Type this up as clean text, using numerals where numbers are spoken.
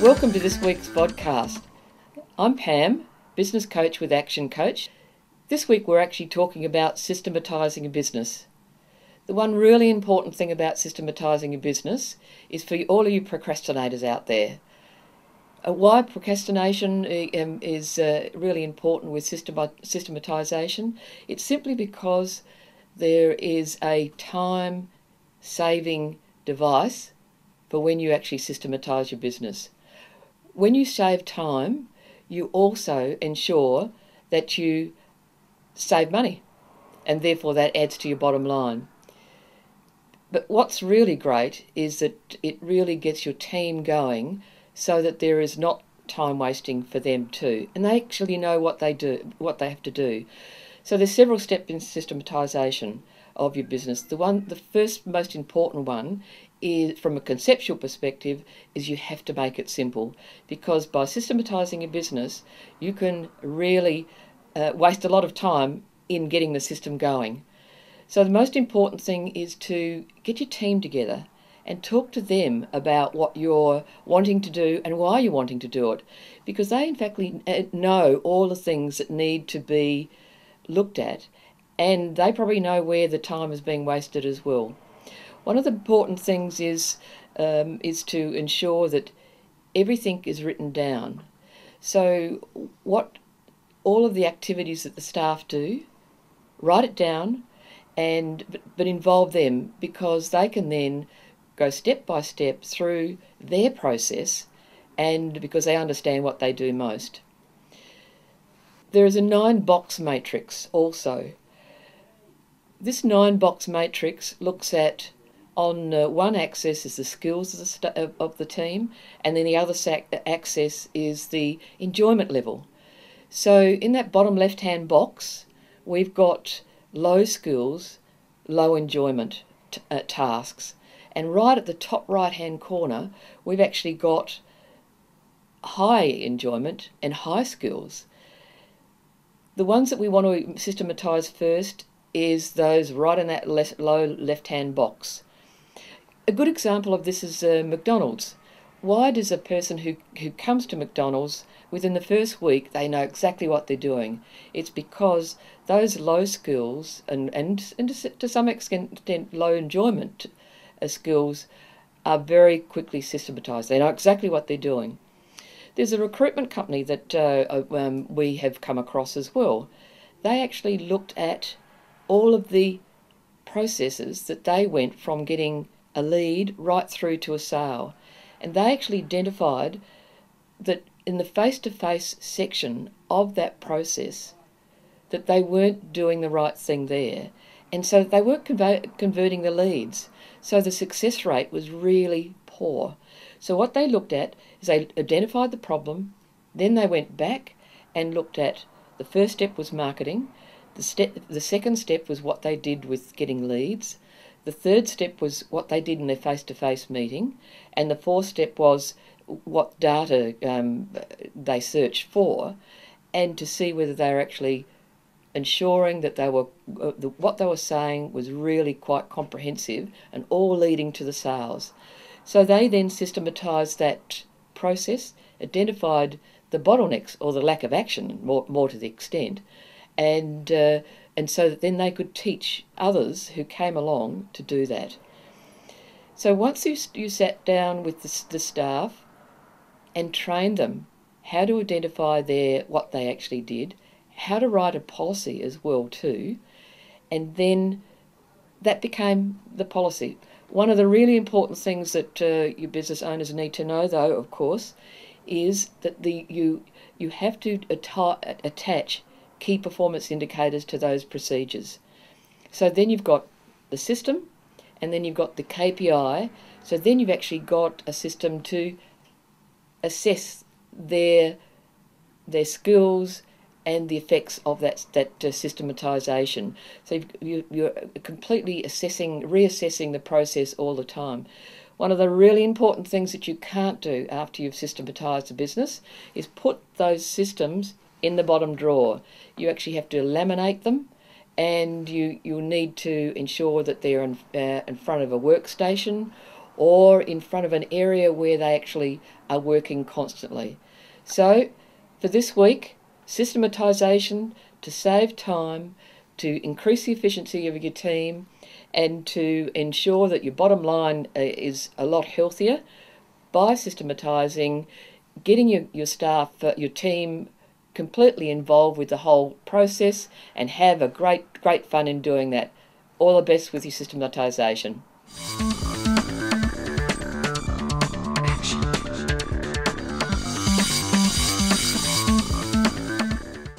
Welcome to this week's podcast. I'm Pam, business coach with Action Coach. This week we're actually talking about systematising a business. The one really important thing about systematising a business is for all of you procrastinators out there. Why procrastination is really important with systematisation? It's simply because there is a time-saving device for when you actually systematise your business. When you save time, you also ensure that you save money, and therefore that adds to your bottom line. But what's really great is that it really gets your team going so that there is not time wasting for them too, and they actually know what they have to do. So there's several steps in systematisation of your business. The first most important one is, from a conceptual perspective, is you have to make it simple, because by systematising your business you can really waste a lot of time in getting the system going. So the most important thing is to get your team together and talk to them about what you're wanting to do and why you're wanting to do it, because they in fact know all the things that need to be looked at, and they probably know where the time is being wasted as well. One of the important things is to ensure that everything is written down. So what all of the activities that the staff do, write it down, but involve them, because they can then go step by step through their process, and because they understand what they do most. There is a 9-box matrix also. This 9-box matrix looks at, on one axis is the skills of the team, and then the other axis is the enjoyment level. So in that bottom left-hand box, we've got low skills, low enjoyment tasks. And right at the top right-hand corner, we've actually got high enjoyment and high skills. The ones that we want to systematise first is those right in that low left-hand box. A good example of this is McDonald's. Why does a person who comes to McDonald's, within the first week, they know exactly what they're doing? It's because those low skills and to some extent low enjoyment skills are very quickly systematised. They know exactly what they're doing. There's a recruitment company that we have come across as well. They actually looked at all of the processes that they went from getting a lead right through to a sale, and they actually identified that in the face-to-face section of that process that they weren't doing the right thing there, and so they weren't converting the leads. So the success rate was really poor. So what they looked at is they identified the problem, then they went back and looked at, the first step was marketing, the second step was what they did with getting leads, the third step was what they did in their face-to-face meeting, and the fourth step was what data they searched for, and to see whether they were actually ensuring that what they were saying was really quite comprehensive and all leading to the sales. So they then systematised that process, identified the bottlenecks or the lack of action, more to the extent, and so that then they could teach others who came along to do that. So once you sat down with the staff and trained them how to identify what they actually did, how to write a policy as well too, and then that became the policy. One of the really important things that your business owners need to know, though, of course, is that you have to attach key performance indicators to those procedures. So then you've got the system, and then you've got the KPI, so then you've actually got a system to assess their skills and the effects of that systematisation. So you're completely reassessing the process all the time. One of the really important things that you can't do after you've systematised a business is put those systems in the bottom drawer. You actually have to laminate them, and you need to ensure that they're in front of a workstation or in front of an area where they actually are working constantly. So for this week, systematisation to save time, to increase the efficiency of your team, and to ensure that your bottom line is a lot healthier by systematising, getting your staff, your team completely involved with the whole process, and have a great fun in doing that. All the best with your systematisation.